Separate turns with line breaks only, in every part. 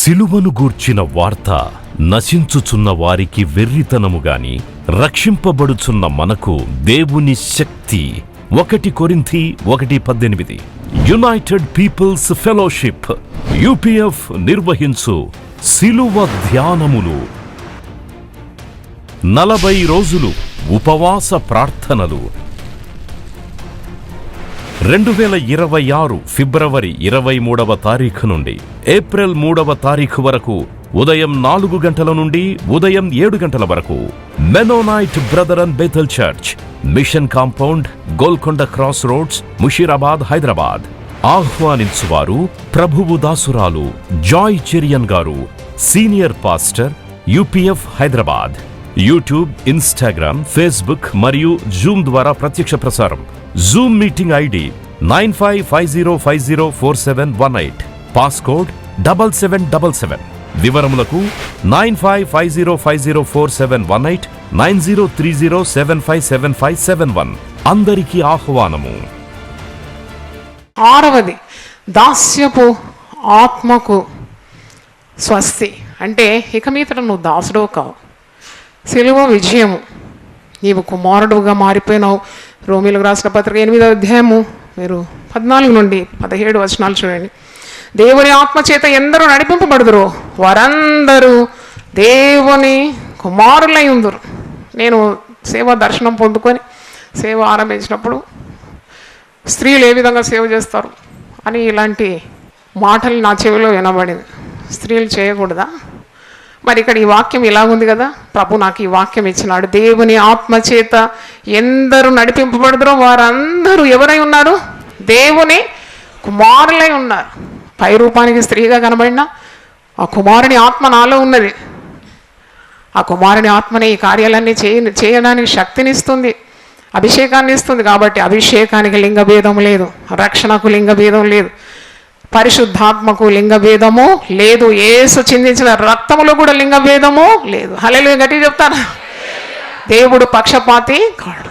సిలువను గూర్చిన వార్త నశించుచున్న వారికి వెర్రితనము గాని రక్షింపబడుచున్న మనకు దేవుని శక్తి. 1 కొరింథీ 1:18. యునైటెడ్ పీపుల్స్ ఫెలోషిప్ UPF నిర్వహించు సిలువ ధ్యానములు. 40 రోజులు ఉపవాస ప్రార్థనలు. 2026 ఫిబ్రవరి 23వ తారీఖు నుండి ఏప్రిల్ 3వ తారీఖు వరకు ఉదయం 4 గంటల నుండి ఉదయం 7 గంటల వరకు Mennonite brother and Bethel church, mission compound, Golconda cross roads, Musheerabad, Hyderabad. ఆహ్వానించువారు ప్రభువు దాసురాలు Joy Cherian garu, senior pastor, UPF Hyderabad. YouTube, Instagram, Facebook మరియు జూమ్ ద్వారా ప్రత్యక్ష ప్రసారం. Zoom meeting ID 9550504718, passcode 7777. వివరములకు 9550504718, 9030757571. అందరికీ ఆహ్వానము.
6వది దాస్యపు ఆత్మకు స్వస్తి. అంటే ఇక మీదట నువ్వు దాసుడో కావు, సిలువ విజయము, నీవు కుమారుడుగా మారిపోయినావు. రోమీలకు రాసిన పత్రిక 8వ అధ్యాయము మీరు 14 నుండి 17 వచనాలు చూడండి. దేవుని ఆత్మచేత ఎందరూ నడిపింపబడుదురో వారందరూ దేవుని కుమారులై ఉందురు. నేను సేవ దర్శనం పొందుకొని సేవ ఆరంభించినప్పుడు స్త్రీలు ఏ విధంగా సేవ చేస్తారు అని ఇలాంటి మాటలు నా చెవిలో వినబడింది. స్త్రీలు చేయకూడదా? మరి ఇక్కడ ఈ వాక్యం ఇలాగుంది కదా, ప్రభు నాకు ఈ వాక్యం ఇచ్చినాడు. దేవుని ఆత్మచేత ఎందరూ నడిపింపబడుదురో వారందరూ ఎవరై ఉన్నారు? దేవుని కుమారులై ఉన్నారు. పై రూపానికి స్త్రీగా కనబడినా ఆ కుమారుని ఆత్మ నాలో ఉన్నది. ఆ కుమారుని ఆత్మని ఈ కార్యాలన్నీ చేయడానికి శక్తినిస్తుంది, అభిషేకాన్ని ఇస్తుంది. కాబట్టి అభిషేకానికి లింగభేదం లేదు, రక్షణకు లింగభేదం లేదు, పరిశుద్ధాత్మకు లింగభేదము లేదు, యేసు చిందించిన రక్తములో కూడా లింగభేదము లేదు. హల్లెలూయా గట్టిగా చెప్తాను. దేవుడు పక్షపాతి కాడు.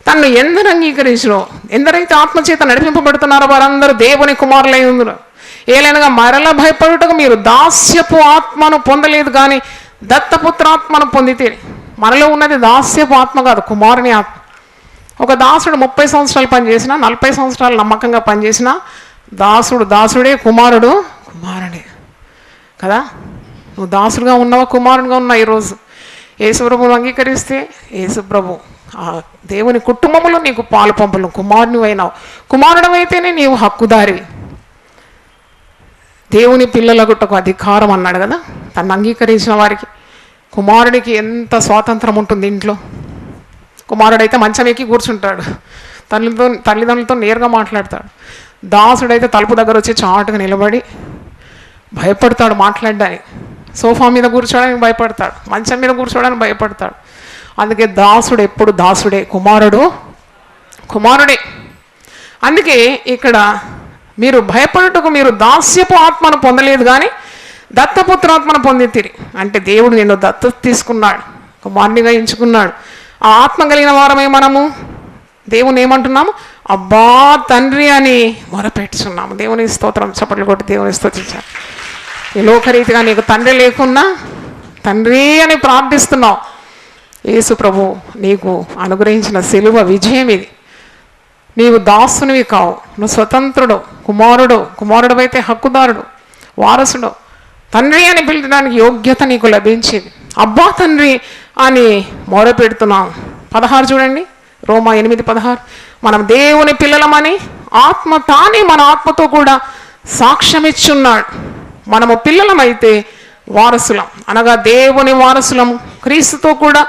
తన్ను ఎందరు అంగీకరించరో, ఎందరైతే ఆత్మచేత నడిపింపబడుతున్నారో వారందరూ దేవుని కుమారులై ఉందురు. ఏలైనగా మరల భయపడుటకు మీరు దాస్యపు ఆత్మను పొందలేదు కానీ దత్తపుత్రాత్మను పొందితే. మనలో ఉన్నది దాస్యపు ఆత్మ కాదు, కుమారుని ఆత్మ. ఒక దాసుడు 30 సంవత్సరాలు పనిచేసినా, 40 సంవత్సరాలు నమ్మకంగా పనిచేసినా దాసుడు దాసుడే, కుమారుడు కుమారుడే కదా. నువ్వు దాసుడుగా ఉన్నావా, కుమారుడుగా ఉన్నావు? ఈరోజు యేసుప్రభుని అంగీకరిస్తే యేసుప్రభు ఆ దేవుని కుటుంబంలో నీకు పాలు పంపులు, కుమారుని అయినావు. కుమారుడు అయితేనే నీవు హక్కుదారివి. దేవుని పిల్లలగుటకు అధికారం అన్నాడు కదా. తను అంగీకరించిన వారికి, కుమారుడికి ఎంత స్వాతంత్రం ఉంటుంది ఇంట్లో. కుమారుడైతే మంచం ఎక్కి కూర్చుంటాడు, తల్లిదండ్రులతో నేరుగా మాట్లాడతాడు. దాసుడైతే తలుపు దగ్గర వచ్చి చాటుగా నిలబడి భయపడతాడు మాట్లాడడానికి. సోఫా మీద కూర్చోడానికి భయపడతాడు, మంచం మీద కూర్చోడానికి భయపడతాడు. అందుకే దాసుడు ఎప్పుడు దాసుడే, కుమారుడు కుమారుడే. అందుకే ఇక్కడ మీరు భయపడుటకు మీరు దాస్యపు ఆత్మను పొందలేదు కానీ దత్తపుత్రాత్మను పొందితిరి. అంటే దేవుడు నిన్ను దత్తత తీసుకున్నాడు, కుమారునిగా ఎంచుకున్నాడు. ఆ ఆత్మ కలిగిన వారమే మనము దేవుని ఏమంటున్నాము? అబ్బా తండ్రి అని మొరపెట్టుచున్నాము. దేవుని స్తోత్రం. చప్పట్లు కొట్టి దేవుని స్తోత్రించారు. ఈ లోకరీతిగా నీకు తండ్రి లేకున్నా తండ్రి అని ప్రార్థిస్తున్నావు. యేసు ప్రభు నీకు అనుగ్రహించిన సిలువ విజయం ఇది. నీవు దాసునివి కావు, నువ్వు స్వతంత్రుడు, కుమారుడు అయితే హక్కుదారుడు, వారసుడు. తండ్రి అని పిలచడానికి యోగ్యత నీకు లభించేది. అబ్బా తండ్రి అని మొరపెడుతున్నాం. 16 చూడండి, రోమా 8:16. మనం దేవుని పిల్లలమని ఆత్మ తానే మన ఆత్మతో కూడా సాక్ష్యం ఇచ్చున్నాడు. మనము పిల్లలమైతే వారసులం, అనగా దేవుని వారసులము, క్రీస్తుతో కూడా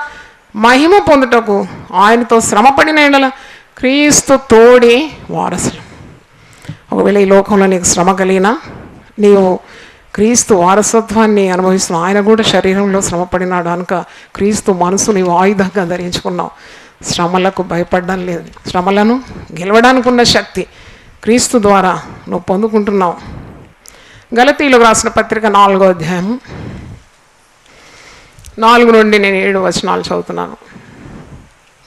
మహిమ పొందుటకు ఆయనతో శ్రమపడిన ఎడల క్రీస్తు తోడి వారసులం. ఒకవేళ ఈ లోకంలో నీకు శ్రమ కలిగినా నీవు క్రీస్తు వారసత్వాన్ని అనుభవిస్తున్నావు. ఆయన కూడా శరీరంలో శ్రమపడినాడు కనుక క్రీస్తు మనసు నీవు ఆయుధంగా ధరించుకున్నావు. శ్రమలకు భయపడడం లేదు, శ్రమలను గెలవడానికి ఉన్న శక్తి క్రీస్తు ద్వారా నువ్వు పొందుకుంటున్నావు. గలతీయులకు రాసిన పత్రిక 4వ అధ్యాయము 4 నుండి నేను 7 వచనాలు చదువుతున్నాను.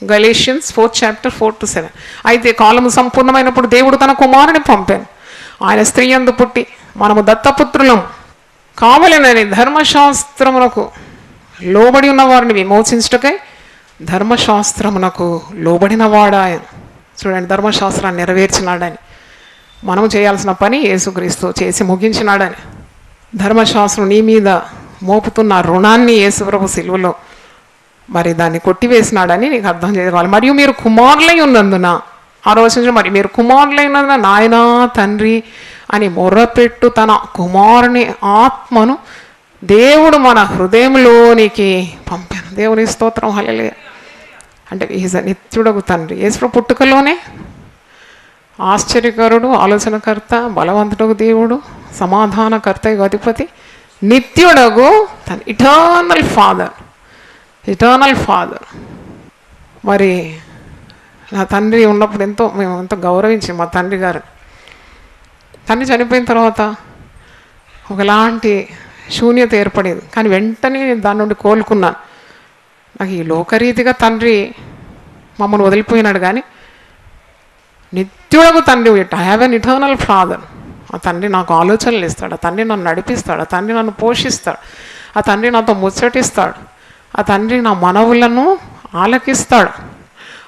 Galatians 4th chapter 4-7. అయితే కాలము సంపూర్ణమైనప్పుడు దేవుడు తన కుమారుని పంపాను. ఆయన స్త్రీ యందు పుట్టి మనము దత్తపుత్రులం కావలెనని ధర్మశాస్త్రమునకు లోబడి ఉన్న వారిని విమోచించుటకై ధర్మశాస్త్రమునకు లోబడిన వాడాయన. చూడండి, ధర్మశాస్త్రాన్ని నెరవేర్చినాడని. మనం చేయాల్సిన పని యేసుక్రీస్తు చేసి ముగించినాడని. ధర్మశాస్త్రం నీ మీద మోపుతున్న రుణాన్ని యేసుప్రభు సిలువలో మరి దాన్ని కొట్టివేసినాడని నీకు అర్థం చేసుకోవాలి. మరియు మీరు కుమారులై ఉన్నందున ఆలోచించండి, మరి మీరు కుమారులై ఉన్నందున నాయనా తండ్రి అని మొర్రపెట్టు తన కుమారుని ఆత్మను దేవుడు మన హృదయంలోనికి పంపాను. దేవుని స్తోత్రం, హల్లెలూయా. అంటే ఈజ్ నిత్యుడగు తండ్రి. యేసు పుట్టుకలోనే ఆశ్చర్యకరుడు, ఆలోచనకర్త, బలవంతుడగు దేవుడు, సమాధానకర్త, అధిపతి, నిత్యుడగు తన ఇటర్నల్ ఫాదర్. మరి నా తండ్రి ఉన్నప్పుడు మేము ఎంతో గౌరవించి మా తండ్రి గారు. తండ్రి చనిపోయిన తర్వాత ఒకలాంటి శూన్యత ఏర్పడేది, కానీ వెంటనే దాని నుండి కోలుకున్నాను. నాకు ఈ లోకరీతిగా తండ్రి మమ్మల్ని వదిలిపోయినాడు, కానీ నిత్యుడకు తండ్రి, I have an eternal father. ఆ తండ్రి నాకు ఆలోచనలు ఇస్తాడు, ఆ తండ్రి నన్ను నడిపిస్తాడు, ఆ తండ్రి నన్ను పోషిస్తాడు, ఆ తండ్రి నాతో ముచ్చటిస్తాడు, ఆ తండ్రి నా మనవులను ఆలకిస్తాడు,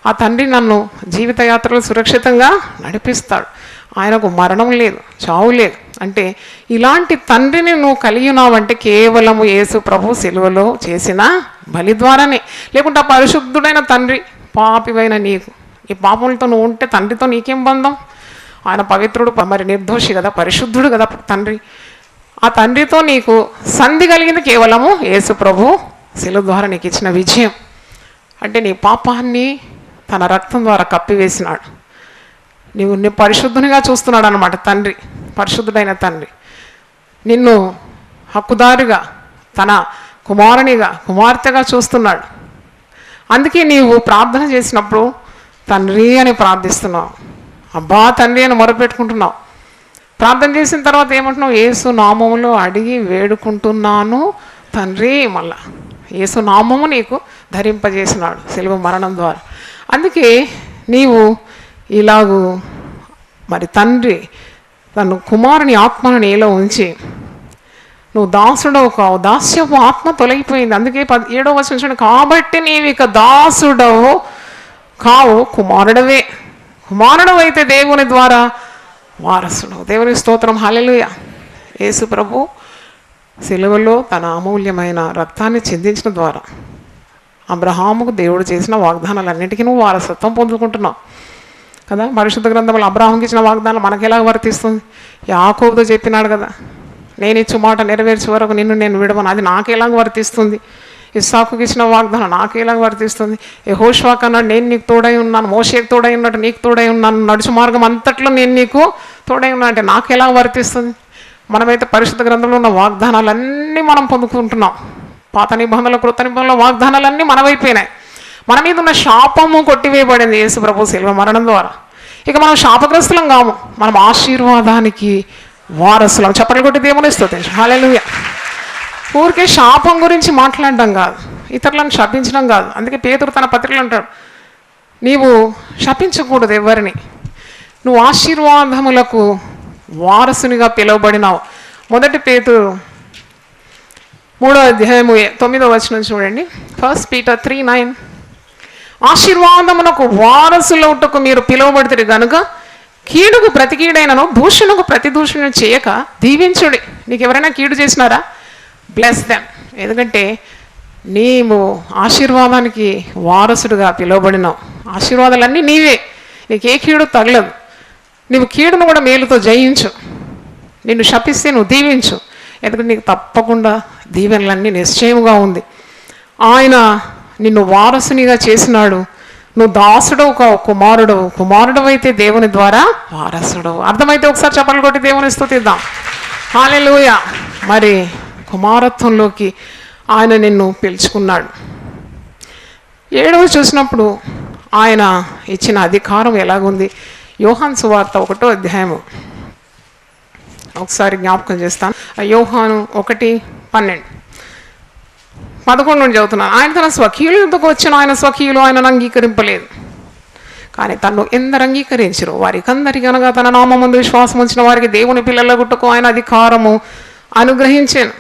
ఆ తండ్రి నన్ను జీవితయాత్రలు సురక్షితంగా నడిపిస్తాడు. ఆయనకు మరణం లేదు, చావు లేదు. అంటే ఇలాంటి తండ్రిని నువ్వు కలిగి ఉన్నావంటే కేవలము యేసు ప్రభు సిలువలో చేసిన బలి ద్వారానే. లేకుంటే ఆ పరిశుద్ధుడైన తండ్రి పాపివైన నీకు, ఈ పాపములతో నువ్వు ఉంటే తండ్రితో నీకేం బంధం? ఆయన పవిత్రుడు, మరి నిర్దోషి కదా, పరిశుద్ధుడు కదా తండ్రి. ఆ తండ్రితో నీకు సంధి కలిగింది కేవలము యేసు ప్రభు సిలువ ద్వారా నీకు ఇచ్చిన విజయం. అంటే నీ పాపాన్ని తన రక్తం ద్వారా కప్పివేసినాడు. నీ పరిశుద్ధునిగా చూస్తున్నాడు అన్నమాట తండ్రి, పరిశుద్ధుడైన తండ్రి. నిన్ను హక్కుదారుగా, తన కుమారునిగా, కుమార్తెగా చూస్తున్నాడు. అందుకే నీవు ప్రార్థన చేసినప్పుడు తండ్రి అని ప్రార్థిస్తున్నావు, అబ్బా తండ్రి అని మొరపెట్టుకుంటున్నావు. ప్రార్థన చేసిన తర్వాత ఏమంటున్నావు? యేసు నామములో అడిగి వేడుకుంటున్నాను తండ్రి. మళ్ళా యేసు నామము నీకు ధరింపజేసినాడు సిలువ మరణం ద్వారా. అందుకే నీవు ఇలాగూ మరి తండ్రి తను కుమారుని ఆత్మను నీలో ఉంచి నువ్వు దాసుడవు కావు, దాస్యపు ఆత్మ తొలగిపోయింది. అందుకే 7వ వచనం, కాబట్టి నీవు ఇక దాసుడవు కావు, కుమారుడవే. కుమారుడు అయితే దేవుని ద్వారా వారసుడు. దేవుని స్తోత్రం, హల్లెలూయా. యేసు ప్రభు సిలువలో తన అమూల్యమైన రక్తాన్ని చిందించిన ద్వారా అబ్రహాముకు దేవుడు చేసిన వాగ్దానాలన్నిటికీ నువ్వు వారసత్వం పొందుకుంటున్నావు కదా. పరిశుద్ధ గ్రంథంలో అబ్రహాంకి ఇచ్చిన వాగ్దానం మనకు ఎలా వర్తిస్తుంది? యాకోబుతో చెప్పినాడు కదా, నేను ఇచ్చు మాట నెరవేర్చే వరకు నిన్ను నేను విడవను. అది నాకు ఎలాగ వర్తిస్తుంది? ఇస్సాకుకి ఇచ్చిన వాగ్దానం నాకు ఎలాగ వర్తిస్తుంది? యెహోషువకు అన్నాడు, నేను నీకు తోడై ఉన్నాను, మోషేకు తోడై ఉన్నట్టు నీకు తోడై ఉన్నాను, నడుచు మార్గం అంతట్లో నేను నీకు తోడై ఉన్నాను అంటే నాకు ఎలా వర్తిస్తుంది? మనమైతే పరిశుద్ధ గ్రంథంలో ఉన్న వాగ్దానాలన్నీ మనం పొందుకుంటున్నాం. పాత నిబంధనలు, కృత నిబంధనల వాగ్దానాలన్నీ మనమైపోయినాయి. మన మీద ఉన్న శాపము కొట్టివేయబడింది యేసు ప్రభు సిలువ మరణం ద్వారా. ఇక మనం శాపగ్రస్తులం కాము, మనం ఆశీర్వాదానికి వారసులం. చప్పట్లు కొట్టి దేవుని స్తుతించండి, హల్లెలూయా. ఊరికే శాపం గురించి మాట్లాడడం కాదు, ఇతరులను శపించడం కాదు. అందుకే పేతురు తన పత్రికలు అంటాడు, నీవు శపించకూడదు ఎవరిని, నువ్వు ఆశీర్వాదములకు వారసునిగా పిలువబడినావు. 1 పేతురు 3వ అధ్యాయము 9వ వచనం చూడండి. 1 Peter 3:9, ఆశీర్వాదమునకు వారసులవుటకు మీరు పిలువబడితే గనుక కీడుకు ప్రతి కీడైనను దూషణకు ప్రతి దూషణ చేయక దీవించుడి. నీకు ఎవరైనా కీడు చేసినారా? Bless them. ఎందుకంటే నీవు ఆశీర్వాదానికి వారసుడుగా పిలువబడినావు. ఆశీర్వాదాలన్నీ నీవే, నీకే కీడు తగలదు. నీవు కీడును కూడా మేలుతో జయించు. నిన్ను శపిస్తే నువ్వు దీవించు, ఎందుకంటే నీకు తప్పకుండా దీవెనలన్నీ నిశ్చయముగా ఉంది. ఆయన నిన్ను వారసునిగా చేసినాడు. నువ్వు దాసుడవు కావు, కుమారుడవు. కుమారుడవు అయితే దేవుని ద్వారా వారసుడవు. అర్థమైతే ఒకసారి చప్పట్లు కొట్టి దేవుని స్తుతిద్దాం, హల్లెలూయా. మరి కుమారత్వంలోకి ఆయన నిన్ను పిలుచుకున్నాడు. 7వ చూసినప్పుడు ఆయన ఇచ్చిన అధికారం ఎలాగుంది? యోహాను సువార్త 1వ అధ్యాయము ఒకసారి జ్ఞాపకం చేస్తాను. యోహాను 1:12, 11 నుండి చదువుతున్నాను. ఆయన తన స్వకీయుల యుద్ధకు వచ్చిన ఆయన స్వకీయులు ఆయనను అంగీకరింపలేదు, కానీ తను ఎందరు అంగీకరించరు వారికందరికి అనగా తన నామమందు విశ్వాసం ఉంచిన వారికి దేవుని పిల్లల గుట్టుకు ఆయన అధికారము అనుగ్రహించాను.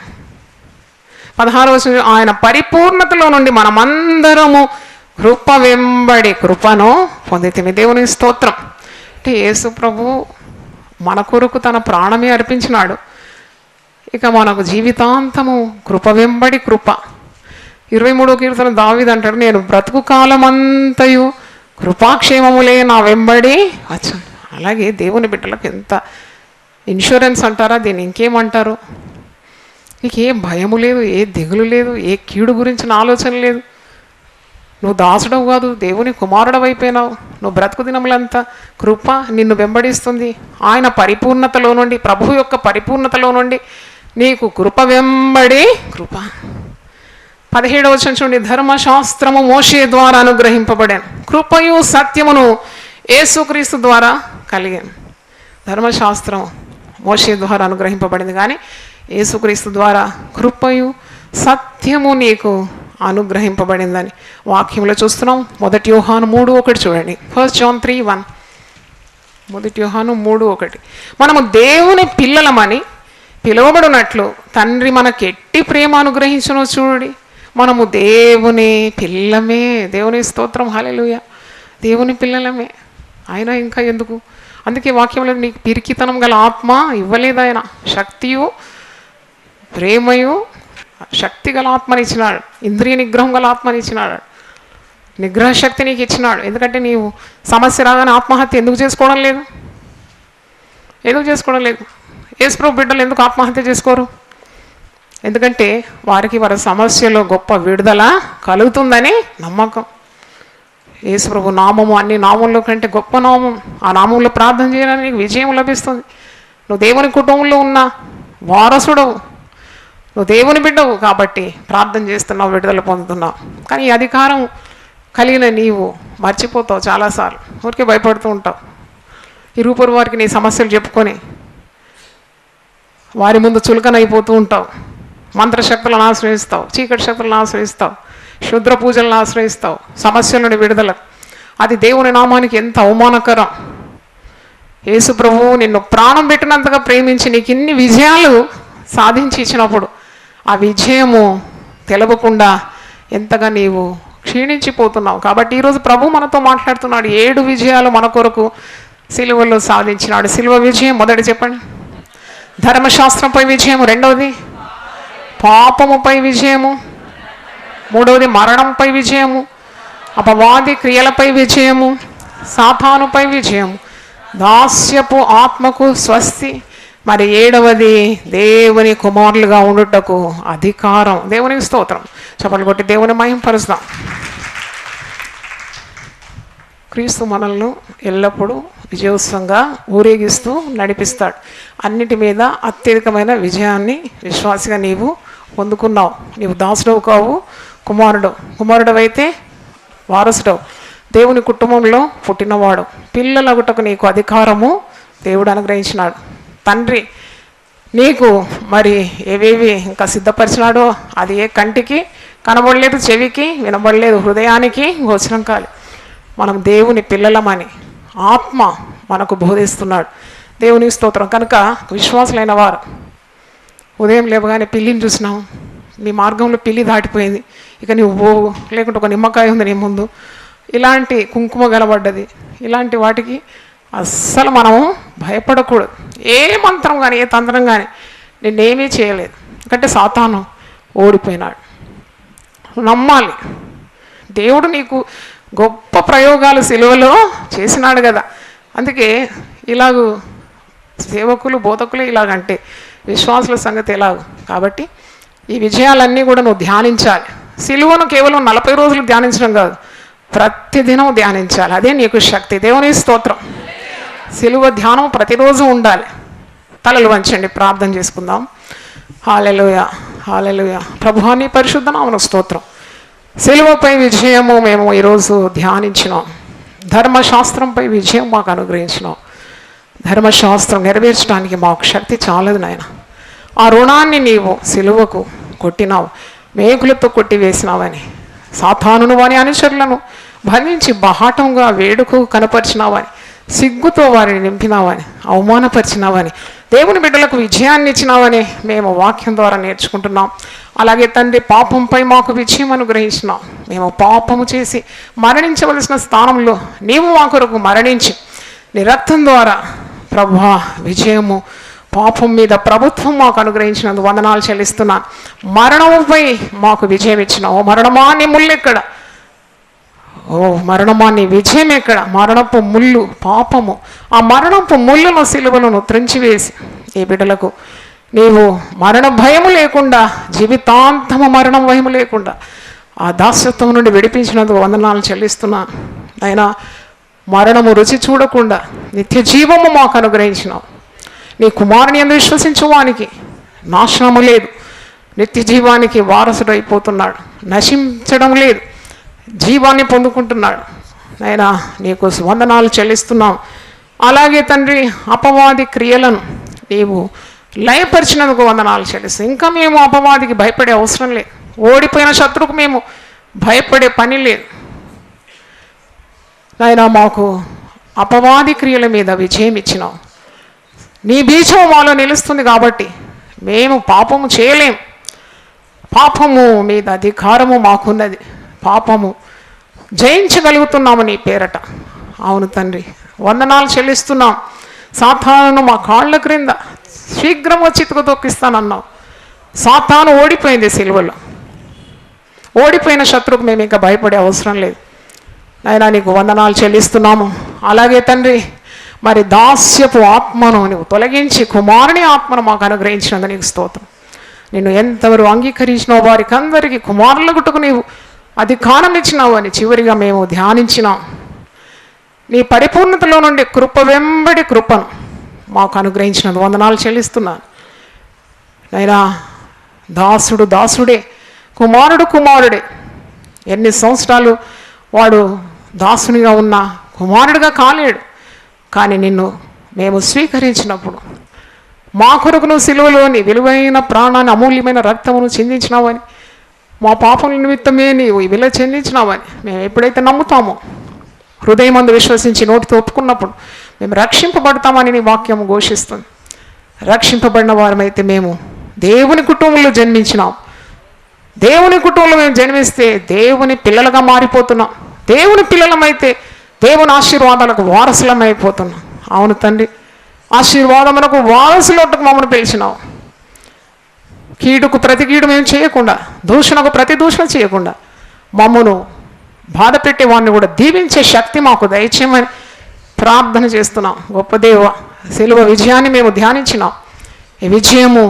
16వ వచనం, ఆయన పరిపూర్ణతలో నుండి మనమందరము కృప వెంబడి కృపను పొందితిమి. దేవుని స్తోత్రం. అంటే యేసు ప్రభు మన కొరకు తన ప్రాణమే అర్పించినాడు. ఇక మనకు జీవితాంతము కృప వెంబడి కృప. 23వ కీర్తన దావీదు అంటాడు, నేను బ్రతుకు కాలమంతయు కృపాక్షేమములే నా వెంబడి వచ్చాను. అలాగే దేవుని బిడ్డలకు ఎంత ఇన్సూరెన్స్ అంటారా, దీన్ని ఇంకేమంటారు? నీకు ఏ భయము లేదు, ఏ దిగులు లేదు, ఏ కీడు గురించిన ఆలోచన లేదు. నువ్వు దాసుడవు కాదు, దేవుని కుమారుడవు అయిపోయినావు. నువ్వు బ్రతుకు దినములంతా కృప నిన్ను వెంబడిస్తుంది. ఆయన పరిపూర్ణతలో నుండి, ప్రభువు యొక్క పరిపూర్ణతలో నుండి నీకు కృప వెంబడి కృప. 17వ వచనం చూడండి, ధర్మశాస్త్రము మోషే ద్వారా అనుగ్రహింపబడాను, కృపయు సత్యమును యేసుక్రీస్తు ద్వారా కలిగాను. ధర్మశాస్త్రం మోషే ద్వారా అనుగ్రహింపబడింది, కానీ యేసుక్రీస్తు ద్వారా కృపయు సత్యము నీకు అనుగ్రహింపబడిందని వాక్యంలో చూస్తున్నాం. 1 యోహాను 3:1 చూడండి. 1 John 3:1. 1 యోహాను 3:1. మనము దేవుని పిల్లలమని పిలువబడినట్లు తండ్రి మనకి ఎట్టి ప్రేమ అనుగ్రహించునో చూడండి. మనము దేవుని పిల్లమే. దేవుని స్తోత్రం, హల్లెలూయా. దేవుని పిల్లలమే. ఆయన ఇంకా ఎందుకు? అందుకే వాక్యంలో నీకు పిరికితనం గల ఆత్మ ఇవ్వలేదు ఆయన. శక్తియు ప్రేమయు శక్తి గల ఆత్మని ఇచ్చినాడు. ఇంద్రియ నిగ్రహం గల ఆత్మని ఇచ్చినాడు. నిగ్రహ శక్తి నీకు ఇచ్చినాడు. ఎందుకంటే నీవు సమస్య రాగానే ఆత్మహత్య ఎందుకు చేసుకోవడం లేదు? యేసుప్రభు బిడ్డలు ఎందుకు ఆత్మహత్య చేసుకోరు? ఎందుకంటే వారికి వారి సమస్యలో గొప్ప విడుదల కలుగుతుందని నమ్మకం. యేసుప్రభు నామము అన్ని నామంలో కంటే గొప్ప నామం. ఆ నామంలో ప్రార్థన చేయడానికి నీకు విజయం లభిస్తుంది. నువ్వు దేవుని కుటుంబంలో ఉన్న వారసుడవు, నువ్వు దేవుని బిడ్డవు కాబట్టి ప్రార్థన చేస్తున్నావు, విడుదల పొందుతున్నావు. కానీ ఈ అధికారం కలిగిన నీవు మర్చిపోతావు. చాలాసార్లు ఊరికే భయపడుతూ ఉంటావు. ఇరుపరు వారికి నీ సమస్యలు చెప్పుకొని వారి ముందు చులకనైపోతూ ఉంటావు. మంత్రశక్తులను ఆశ్రయిస్తావు, చీకటి శక్తులను ఆశ్రయిస్తావు, క్షుద్ర పూజలను ఆశ్రయిస్తావు. సమస్యల నుండి విడుదల, అది దేవుని నామానికి ఎంత అవమానకరం. యేసు ప్రభువు నిన్ను ప్రాణం పెట్టినంతగా ప్రేమించి నీకు ఇన్ని విజయాలు సాధించి ఇచ్చినప్పుడు ఆ విజయము తెలవకుండా ఎంతగా నీవు క్షీణించిపోతున్నావు. కాబట్టి ఈరోజు ప్రభు మనతో మాట్లాడుతున్నాడు. 7 విజయాలు మన కొరకు సిలువలో సాధించినాడు. సిలువ విజయం మొదటి చెప్పండి. ధర్మశాస్త్రంపై విజయము. రెండవది పాపముపై విజయము. మూడవది మరణంపై విజయము. అపవాది క్రియలపై విజయము. సాతానుపై విజయము. దాస్యపు ఆత్మకు స్వస్తి. మరి 7వది దేవుని కుమారులుగా ఉండుటకు అధికారం. దేవునికి స్తోత్రం. చప్పట్లు కొట్టి దేవుని మహింపరుస్తాం. క్రీస్తు మనల్ని ఎల్లప్పుడూ విజయోత్సవంగా ఊరేగిస్తూ నడిపిస్తాడు. అన్నిటి మీద అత్యధికమైన విజయాన్ని విశ్వాసిగా నీవు పొందుకున్నావు. నీవు దాసుడవు కావు, కుమారుడవైతే వారసుడవు, దేవుని కుటుంబంలో పుట్టినవాడు. పిల్లలగుటకు నీకు అధికారము దేవుడు అనుగ్రహించినాడు. తండ్రి నీకు మరి ఏవేవి ఇంకా సిద్ధపరిచినాడో అది ఏ కంటికి కనబడలేదు, చెవికి వినబడలేదు, హృదయానికి గోచరం కాలి. మనం దేవుని పిల్లలమని ఆత్మ మనకు బోధిస్తున్నాడు. దేవుని స్తోత్రం. కనుక విశ్వాసులైన వారు ఉదయం లేవగానే పిల్లిని చూసినావు, నీ మార్గంలో పిల్లి దాటిపోయింది, ఇక నువ్వు పోవు, లేకుంటే ఒక నిమ్మకాయ ఉంది నీ ముందు, ఇలాంటి కుంకుమ కనబడ్డది, ఇలాంటి వాటికి అస్సలు మనము భయపడకూడదు. ఏ మంత్రం కానీ ఏ తంత్రం కానీ నిన్నేమీ చేయలేదు. ఎందుకంటే సాతాను ఓడిపోయినాడు. నమ్మాలి. దేవుడు నీకు గొప్ప ప్రయోగాలు సిలువలో చేసినాడు కదా. అందుకే ఇలాగూ సేవకులు బోధకులు ఇలాగంటే విశ్వాసుల సంగతి ఎలాగూ. కాబట్టి ఈ విజయాలన్నీ కూడా నువ్వు ధ్యానించాలి. సిలువను కేవలం 40 రోజులు ధ్యానించడం కాదు, ప్రతిదినం ధ్యానించాలి. అదే నీకు శక్తి. దేవుని స్తోత్రం. సిలువ ధ్యానం ప్రతిరోజు ఉండాలి. తలలు వంచండి, ప్రార్థన చేసుకుందాం. హల్లెలూయా, హల్లెలూయా. ప్రభువా నీ పరిశుద్ధ నామమునకు స్తోత్రం. సిలువపై విజయము మేము ఈరోజు ధ్యానించినాం. ధర్మశాస్త్రంపై విజయం మాకు అనుగ్రహించినాం. ధర్మశాస్త్రం నెరవేర్చడానికి మాకు శక్తి చాలదు నాయన. ఆ రుణాన్ని నీవు సిలువకు కొట్టినావు, మేకులతో కొట్టి వేసినావని. సాతానును వాని అనుచరులను బంధించి బహాటంగా వేడుకు కనపరిచినావని, సిగ్గుతో వారిని నింపినావని, అవమానపరిచినావని దేవుని బిడ్డలకు విజయాన్ని ఇచ్చినావని మేము వాక్యం ద్వారా నేర్చుకుంటున్నాం. అలాగే తండ్రి, పాపంపై మాకు విజయం అనుగ్రహించినాం. మేము పాపము చేసి మరణించవలసిన స్థానంలో నీవు మా కొరకు మరణించి నీ రక్తం ద్వారా ప్రభువా విజయము, పాపం మీద ప్రభుత్వం మాకు అనుగ్రహించినందుకు వందనాలు చెల్లిస్తున్నాను. మరణముపై మాకు విజయం ఇచ్చినావు. మరణమా నీ ముల్లెక్కడ? ఓ మరణమా నీ విజయం ఎక్కడ? మరణపు ముళ్ళు పాపము, ఆ మరణపు ముళ్ళను సిలువలను త్రెంచివేసి ఈ బిడ్డలకు నీవు మరణ భయము లేకుండా, జీవితాంతము మరణం భయము లేకుండా ఆ దాస్యత్వం నుండి విడిపించినందుకు వందనాలు చెల్లిస్తున్నాను. అయినా మరణము రుచి చూడకుండా నిత్య జీవము మాకు అనుగ్రహించినావు. నీ కుమారుని యందు విశ్వసించువానికి నాశనము లేదు, నిత్య జీవానికి వారసుడైపోతున్నాడు. నశించడం లేదు, జీవాన్ని పొందుకుంటున్నాడు. అయినా నీకు వందనాలు చెల్లిస్తున్నాం. అలాగే తండ్రి, అపవాది క్రియలను నీవు లయపరిచినందుకు వందనాలు చెల్లిస్తాం. ఇంకా మేము అపవాదికి భయపడే అవసరం లేదు. ఓడిపోయిన శత్రువుకు మేము భయపడే పని లేదు. అయినా మాకు అపవాది క్రియల మీద విజయం ఇచ్చినావు. నీ బీజం మాలో నిలుస్తుంది కాబట్టి మేము పాపము చేయలేం. పాపము మీద అధికారము మాకున్నది. పాపము జయించగలుగుతున్నాము నీ పేరట. అవును తండ్రి, వందనాలు చెల్లిస్తున్నాం. సాతాను మా కాళ్ళ క్రింద శీఘ్రంగా చితుకు తొక్కిస్తానన్నావు. సాతాను ఓడిపోయింది సిలువలో. ఓడిపోయిన శత్రువుకు మేము ఇంకా భయపడే అవసరం లేదు. అయినా నీకు వందనాలు చెల్లిస్తున్నాము. అలాగే తండ్రి, మరి దాస్యపు ఆత్మను నువ్వు తొలగించి కుమారుని ఆత్మను మాకు అనుగ్రహించినందుకు నీకు స్తోత్రం. నిన్ను ఎంతవరకు అంగీకరించినావు వారికి అందరికీ కుమారుల గుట్టుకు నీవు అధికారం ఇచ్చినావు అని చివరిగా మేము ధ్యానించినాం. నీ పరిపూర్ణతలో నుండి కృప వెంబడి కృపను మాకు అనుగ్రహించినందుకు వందనాలు చెల్లిస్తున్నాను. అయినా దాసుడు దాసుడే, కుమారుడు కుమారుడే. ఎన్ని సంవత్సరాలు వాడు దాసునిగా ఉన్నా కుమారుడిగా కాలేడు. కానీ నిన్ను మేము స్వీకరించినప్పుడు మా కొరకు నువ్వు సిలువలోని విలువైన ప్రాణాన్ని, అమూల్యమైన రక్తమును చెందించినావని, మా పాపముల నిమిత్తమే నీవు ఈ విలువ చెందించినావని మేము ఎప్పుడైతే నమ్ముతామో, హృదయమందు విశ్వసించి నోటితో ఒప్పుకున్నప్పుడు మేము రక్షింపబడతామని నీ వాక్యం ఘోషిస్తుంది. రక్షింపబడిన వారమైతే మేము దేవుని కుటుంబంలో జన్మించినాం. దేవుని కుటుంబంలో మేము జన్మిస్తే దేవుని పిల్లలుగా మారిపోతున్నాం. దేవుని పిల్లలమైతే దేవుని ఆశీర్వాదాలకు వారసులమైపోతున్నాం. అవును తండ్రి, ఆశీర్వాదమునకు వారసులోట్టుకు మమ్మల్ని పిలిచినావు. కీడుకు ప్రతి కీడు మేము చేయకుండా, దూషణకు ప్రతి దూషణ చేయకుండా మమ్మను బాధ పెట్టే వాడిని కూడా దీవించే శక్తి మాకు దయచేయమని ప్రార్థన చేస్తున్నాం. గొప్ప దేవ, సిలువ విజయాన్ని మేము ధ్యానించినాం. ఈ విజయము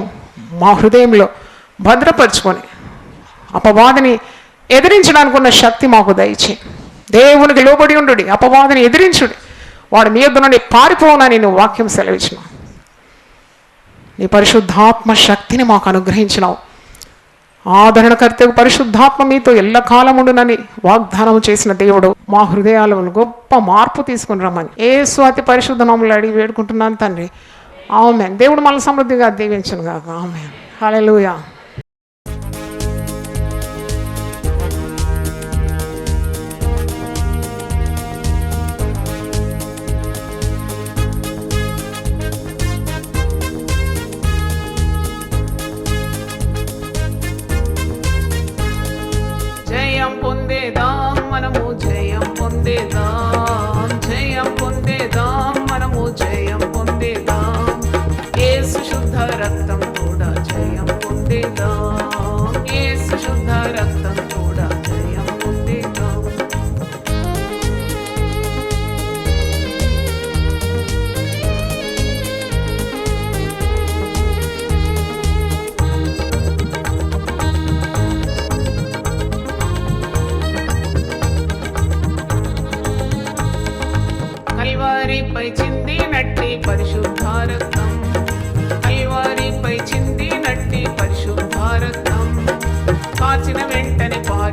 మా హృదయంలో భద్రపరుచుకొని అపవాదిని ఎదిరించడానికి ఉన్న శక్తి మాకు దయచే. దేవునికి లోబడి ఉండు, అపవాదిని ఎదిరించుడి, వాడు మీ యొద్ద నుండి పారిపోనని నువ్వు వాక్యం సెలవిచ్చినావు. నీ పరిశుద్ధాత్మ శక్తిని మాకు అనుగ్రహించినావు. ఆదరణకర్తకు పరిశుద్ధాత్మ మీతో ఎల్లకాలం ఉండునని వాగ్దానం చేసిన దేవుడు మా హృదయాలను గొప్ప మార్పు తీసుకుని రమ్మని యేసు అతి పరిశుద్ధ నామములో అడిగి వేడుకుంటున్నాను తండ్రి. ఆమేన్. దేవుడు మనల్ని సమృద్ధిగా దీవించును గాక. ఆమేన్. హల్లెలూయా. జయం పొందేదాం మనము, జయం పొందేదాం, జయం పొందేదాం మనము, జయం పొందేదాం. యేసు శుద్ధ రక్తం కూడా జయం పొందేదాం, యేసు శుద్ధ రక్తం కూడా జయం పొందేదాం. కల్వారిపై చిందినట్టి పరిశుద్ధ రక్తం, కల్వారిపై చిందినట్టి పరిశుద్ధ రక్తం, కాచిన వెంటనే పారి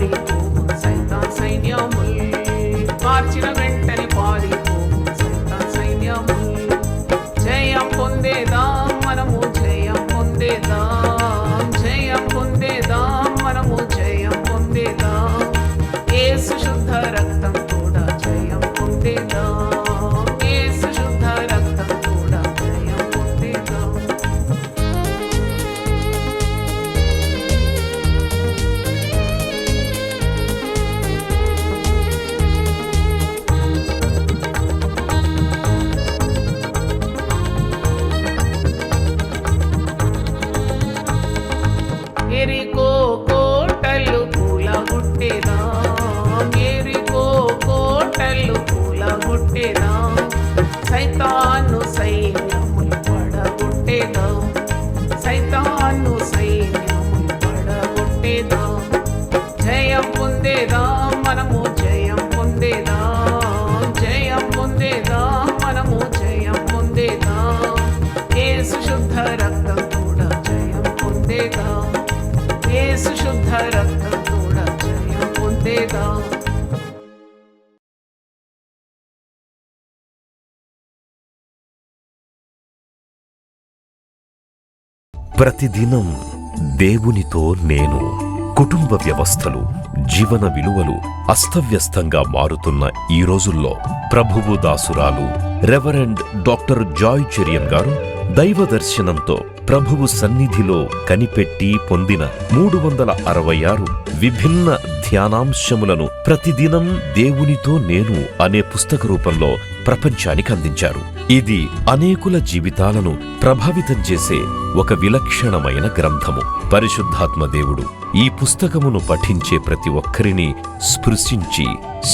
ఎరికో కోటలు కూలగొట్టేదాం, ఎరికో కోటలు కూలగొట్టేదాం, సైతాను సైన్యములు పడగొట్టేదాం, సైతాను సైన్యములు పడగొట్టేదాం. జయం పొందేదాం మనము, జయం పొందేదాం, జయం పొందేదాం మనము, జయం పొందేదాం. యేసు శుద్ధ రక్తం కూడా జయం పొందేదాం, యేసు శుద్ధ రక్తం కూడా జయం పొందేదాం.
ప్రతిదినం దేవునితో నేను. కుటుంబ వ్యవస్థలు, జీవన విలువలు అస్తవ్యస్తంగా మారుతున్న ఈ రోజుల్లో ప్రభువు దాసురాలు రెవరెండ్ డాక్టర్ జాయ్ చెరియన్ గారు దైవ దర్శనంతో ప్రభువు సన్నిధిలో కనిపెట్టి పొందిన 366 విభిన్న ధ్యానాంశములను ప్రతిదినం దేవునితో నేను అనే పుస్తక రూపంలో ప్రపంచానికి అందించారు. ఇది అనేకుల జీవితాలను ప్రభావితం చేసే ఒక విలక్షణమైన గ్రంథము. పరిశుద్ధాత్మ దేవుడు ఈ పుస్తకమును పఠించే ప్రతి ఒక్కరిని స్పృశించి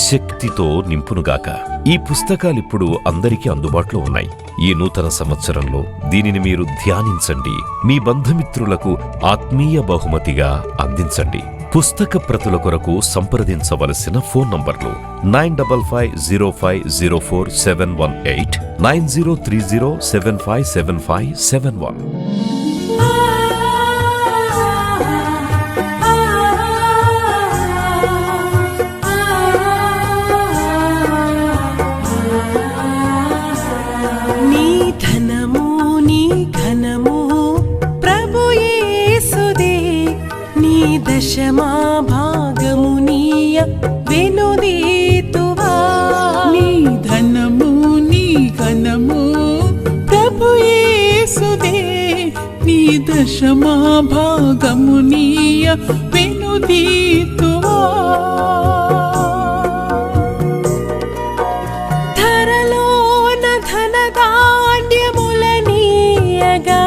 శక్తితో నింపునుగాక. ఈ పుస్తకాలిప్పుడు అందరికీ అందుబాటులో ఉన్నాయి. ఈ నూతన సంవత్సరంలో దీనిని మీరు ధ్యానించండి, మీ బంధుమిత్రులకు ఆత్మీయ బహుమతిగా అందించండి. పుస్తక ప్రతుల కొరకు సంప్రదించవలసిన ఫోన్ నంబర్లు 9550504718, 9030757571.
దశమా భాగమునీయ వెనుదీతువా,
నీ ధనము నీ ఘనము ప్రభు యేసుదే, నీ దశమా భాగమునీయ వెనుదీతువా.
ధరలోన ధనధాన్యములనీయగా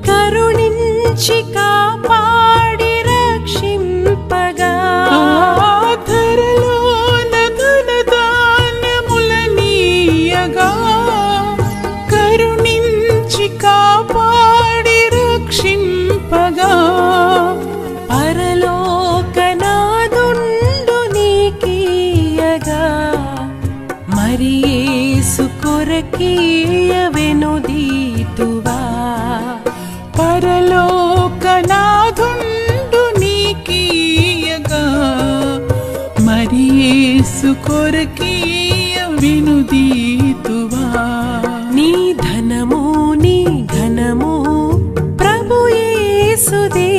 కరుణించి కాపాడి రక్షింపగా,
ధరలోన ధనధాన్యములనీయగా కరుణించి కాపాడి రక్షింపగా,
పరలోకనాదుండు నీకీయగా మరి యేసు కొరకీయ వెనుదీతువా,
పరలోకనాథుండు నీకీయగా మరి యేసు కొరకీయ వినుదీతువా.
నీ ధనము నీ ఘనము ప్రభు యేసుదే,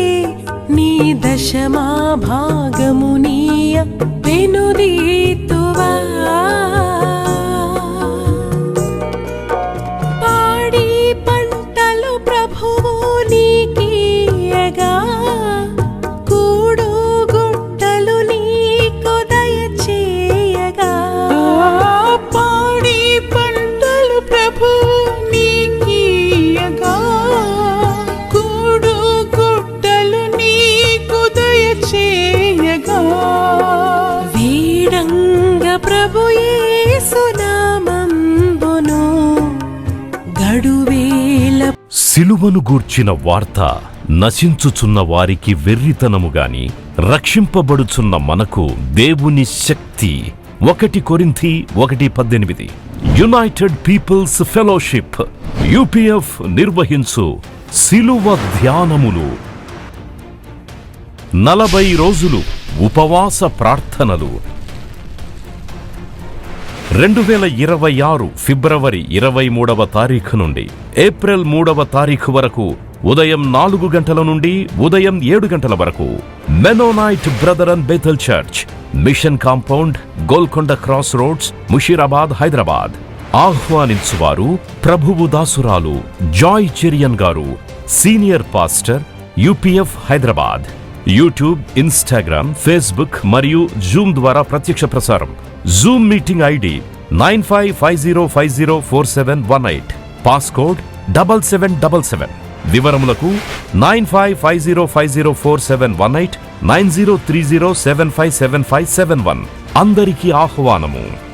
నీ దశమా భాగమునీయ వెనుదీతువా. పాడి పంటలు ప్రభువు నీకీయగా కూడు గుట్టలు నీకు దయచేయగా,
పాడి పంటలు ప్రభు నీకీయగా కూడు గుట్టలు నీకు దయచేయగా,
వీడంగ ప్రభు యేసు నామంబును గడువేల
సిలువను గూర్చిన వార్త నశించుచున్న వారికి వెర్రితనముగాని, రక్షింపబడుచున్న మనకు దేవుని శక్తి. 1 కొరింథీ 1:18. యునైటెడ్ పీపుల్స్ ఫెలోషిప్ UPF నిర్వహించు సిలువ ధ్యానములు. 40 రోజులు ఉపవాస ప్రార్థనలు. 2026 ఫిబ్రవరి 23వ తారీఖు నుండి ఏప్రిల్ 3వ తారీఖు వరకు ఉదయం 4 గంటల నుండి ఉదయం 7 గంటల వరకు Mennonite brother and Bethel church, mission compound, Golconda cross roads, Musheerabad, Hyderabad. ఆహ్వానించువారు ప్రభువు దాసురాలు Joy Cherian garu, senior pastor, UPF Hyderabad. YouTube, Instagram, Facebook మరియు జూమ్ ద్వారా ప్రత్యక్ష ప్రసారం. Zoom meeting ID 9550504718, passcode 7777. వివరములకు 9550504718 9030757571. అందరికీ ఆహ్వానము.